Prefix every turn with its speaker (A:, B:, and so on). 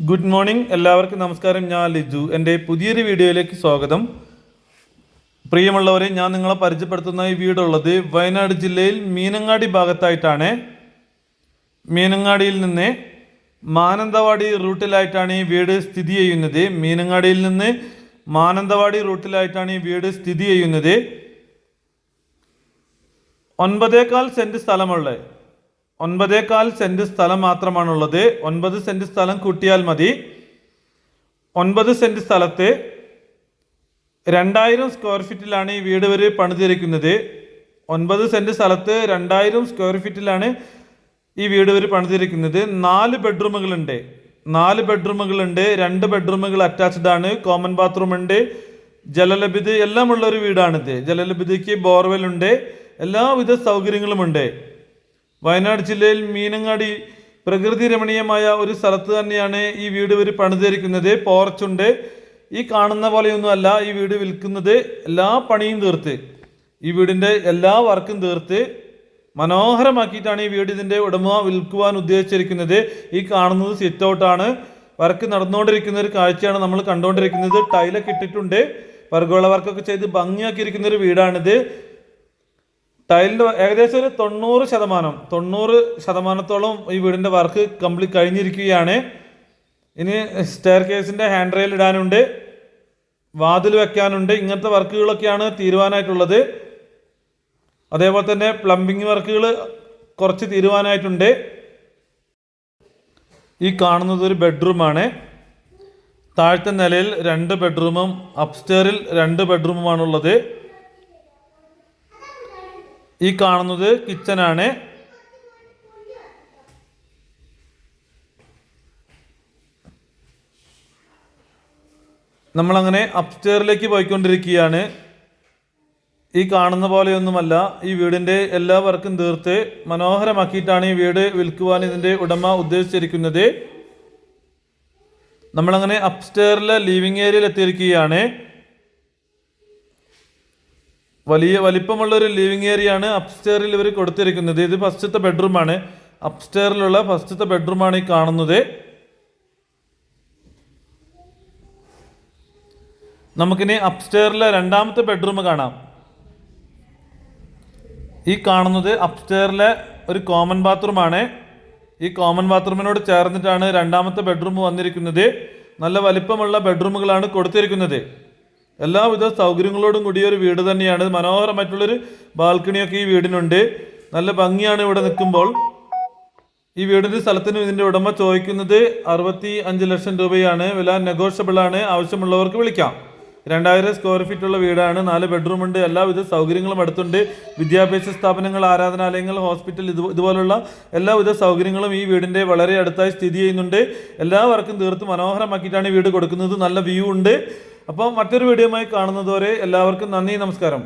A: Good morning എല്ലാവർക്കും നമസ്കാരം. ഞാൻ ലിജു. എൻ്റെ പുതിയൊരു വീഡിയോയിലേക്ക് സ്വാഗതം. പ്രിയമുള്ളവരെ, ഞാൻ നിങ്ങളെ പരിചയപ്പെടുത്തുന്ന ഈ വീടുള്ളത് വയനാട് ജില്ലയിൽ മീനങ്ങാടി ഭാഗത്തായിട്ടാണ്. മീനങ്ങാടിയിൽ നിന്ന് മാനന്തവാടി റൂട്ടിലായിട്ടാണ് ഈ വീട് സ്ഥിതി ചെയ്യുന്നത്. മീനങ്ങാടിയിൽ നിന്ന് മാനന്തവാടി റൂട്ടിലായിട്ടാണ് ഈ വീട് സ്ഥിതി ചെയ്യുന്നത്. 9.25 സെൻറ്റ് സ്ഥലമുള്ളത്. 9.25 സെൻറ്റ് സ്ഥലം മാത്രമാണുള്ളത്. 9 സെൻറ്റ് സ്ഥലം കൂട്ടിയാൽ മതി. 9 സെൻറ്റ് സ്ഥലത്ത് 2000 സ്ക്വയർ ഫീറ്റിലാണ് ഈ വീട് വരെ പണിതിരിക്കുന്നത്. 9 സെൻറ്റ് സ്ഥലത്ത് 2000 സ്ക്വയർ ഫീറ്റിലാണ് ഈ വീട് വരെ പണിതിരിക്കുന്നത്. 4 ബെഡ്റൂമുകളുണ്ട്. 4 ബെഡ്റൂമുകളുണ്ട്. 2 ബെഡ്റൂമുകൾ അറ്റാച്ച്ഡ് ആണ്. കോമൺ ബാത്റൂം ഉണ്ട്. ജലലഭ്യത എല്ലാം ഉള്ള ഒരു വീടാണിത്. ജലലഭ്യതയ്ക്ക് ബോർവെൽ ഉണ്ട്. എല്ലാവിധ സൗകര്യങ്ങളുമുണ്ട്. വയനാട് ജില്ലയിൽ മീനങ്ങാടി പ്രകൃതി രമണീയമായ ഒരു സ്ഥലത്ത് തന്നെയാണ് ഈ വീട് ഇവർ പണിതിരിക്കുന്നത്. പോർച്ചുണ്ട്. ഈ കാണുന്ന പോലെയൊന്നും അല്ല ഈ വീട് വിൽക്കുന്നത്. എല്ലാ പണിയും തീർത്ത്, ഈ വീടിൻ്റെ എല്ലാ വർക്കും തീർത്ത് മനോഹരമാക്കിയിട്ടാണ് ഈ വീട് ഇതിൻ്റെ ഉടമ വിൽക്കുവാൻ ഉദ്ദേശിച്ചിരിക്കുന്നത്. ഈ കാണുന്നത് സിറ്റ് ഔട്ടാണ്. വർക്ക് നടന്നുകൊണ്ടിരിക്കുന്ന ഒരു കാഴ്ചയാണ് നമ്മൾ കണ്ടുകൊണ്ടിരിക്കുന്നത്. ടൈലൊക്കെ ഇട്ടിട്ടുണ്ട്. വർഗോള വർക്കൊക്കെ ചെയ്ത് ഭംഗിയാക്കിയിരിക്കുന്ന ഒരു വീടാണിത്. ടൈലിൻ്റെ ഏകദേശം ഒരു 90% ഈ വീടിൻ്റെ വർക്ക് കംപ്ലീറ്റ് കഴിഞ്ഞിരിക്കുകയാണ്. ഇനി സ്റ്റെയർ കേസിൻ്റെ ഹാൻഡ് റെയിൽ ഇടാനുണ്ട്, വാതിൽ വെക്കാനുണ്ട്. ഇങ്ങനത്തെ വർക്കുകളൊക്കെയാണ് തീരുവാനായിട്ടുള്ളത്. അതേപോലെ തന്നെ പ്ലംബിംഗ് വർക്കുകൾ കുറച്ച് തീരുവാനായിട്ടുണ്ട്. ഈ കാണുന്നത് ഒരു ബെഡ്റൂമാണ്. താഴത്തെ നിലയിൽ 2 ബെഡ്റൂമും അപ്സ്റ്റെയറിൽ 2 ബെഡ്റൂമുമാണുള്ളത്. ഈ കാണുന്നത് കിച്ചനാണ്. നമ്മളങ്ങനെ അപ്സ്റ്റെയറിലേക്ക് പോയിക്കൊണ്ടിരിക്കുകയാണ്. ഈ കാണുന്ന പോലെയൊന്നുമല്ല ഈ വീടിൻ്റെ എല്ലാ വർക്കും തീർത്ത് മനോഹരമാക്കിയിട്ടാണ് ഈ വീട് വിൽക്കുവാൻ ഇതിൻ്റെ ഉടമ ഉദ്ദേശിച്ചിരിക്കുന്നത്. നമ്മളങ്ങനെ അപ്സ്റ്റെയറിലെ ലിവിങ് ഏരിയയിൽ എത്തിയിരിക്കുകയാണ്. വലിയ വലിപ്പമുള്ളൊരു ലിവിങ് ഏരിയ ആണ് അപ്സ്റ്റെയറിൽ ഇവർ കൊടുത്തിരിക്കുന്നത്. ഇത് ഫസ്റ്റത്തെ ബെഡ്റൂമാണ്. അപ്സ്റ്റെയറിലുള്ള ഫസ്റ്റത്തെ ബെഡ്റൂമാണ് ഈ കാണുന്നത്. നമുക്കിനി അപ്സ്റ്റെയറിലെ 2ാമത്തെ ബെഡ്റൂം കാണാം. ഈ കാണുന്നത് അപ്സ്റ്റെയറിലെ ഒരു കോമൺ ബാത്റൂമാണ്. ഈ കോമൺ ബാത്റൂമിനോട് ചേർന്നിട്ടാണ് 2ാമത്തെ ബെഡ്റൂം വന്നിരിക്കുന്നത്. നല്ല വലിപ്പമുള്ള ബെഡ്റൂമുകളാണ് കൊടുത്തിരിക്കുന്നത്. എല്ലാവിധ സൗകര്യങ്ങളോടും കൂടിയ ഒരു വീട് തന്നെയാണ്. മനോഹരമായിട്ടുള്ളൊരു ബാൽക്കണിയൊക്കെ ഈ വീടിനുണ്ട്. നല്ല ഭംഗിയാണ് ഇവിടെ നിൽക്കുമ്പോൾ. ഈ വീടിൻ്റെ സ്ഥലത്തിന് ഇതിൻ്റെ ഉടമ ചോദിക്കുന്നത് 65 ലക്ഷം രൂപയാണ്. വില നെഗോഷ്യബിൾ ആണ്. ആവശ്യമുള്ളവർക്ക് വിളിക്കാം. 2000 സ്ക്വയർ ഫീറ്റുള്ള വീടാണ്. 4 ബെഡ്റൂം ഉണ്ട്. എല്ലാവിധ സൗകര്യങ്ങളും അടുത്തുണ്ട്. വിദ്യാഭ്യാസ സ്ഥാപനങ്ങൾ, ആരാധനാലയങ്ങൾ, ഹോസ്പിറ്റൽ, ഇതുപോലുള്ള എല്ലാവിധ സൗകര്യങ്ങളും ഈ വീടിൻ്റെ വളരെ അടുത്തായി സ്ഥിതി ചെയ്യുന്നുണ്ട്. എല്ലാവർക്കും തീർത്ത് മനോഹരമാക്കിയിട്ടാണ് ഈ വീട് കൊടുക്കുന്നത്. നല്ല വ്യൂ ഉണ്ട്. അപ്പോൾ മറ്റൊരു വീഡിയോയുമായി കാണുന്നതുവരെ എല്ലാവർക്കും നന്ദി, നമസ്കാരം.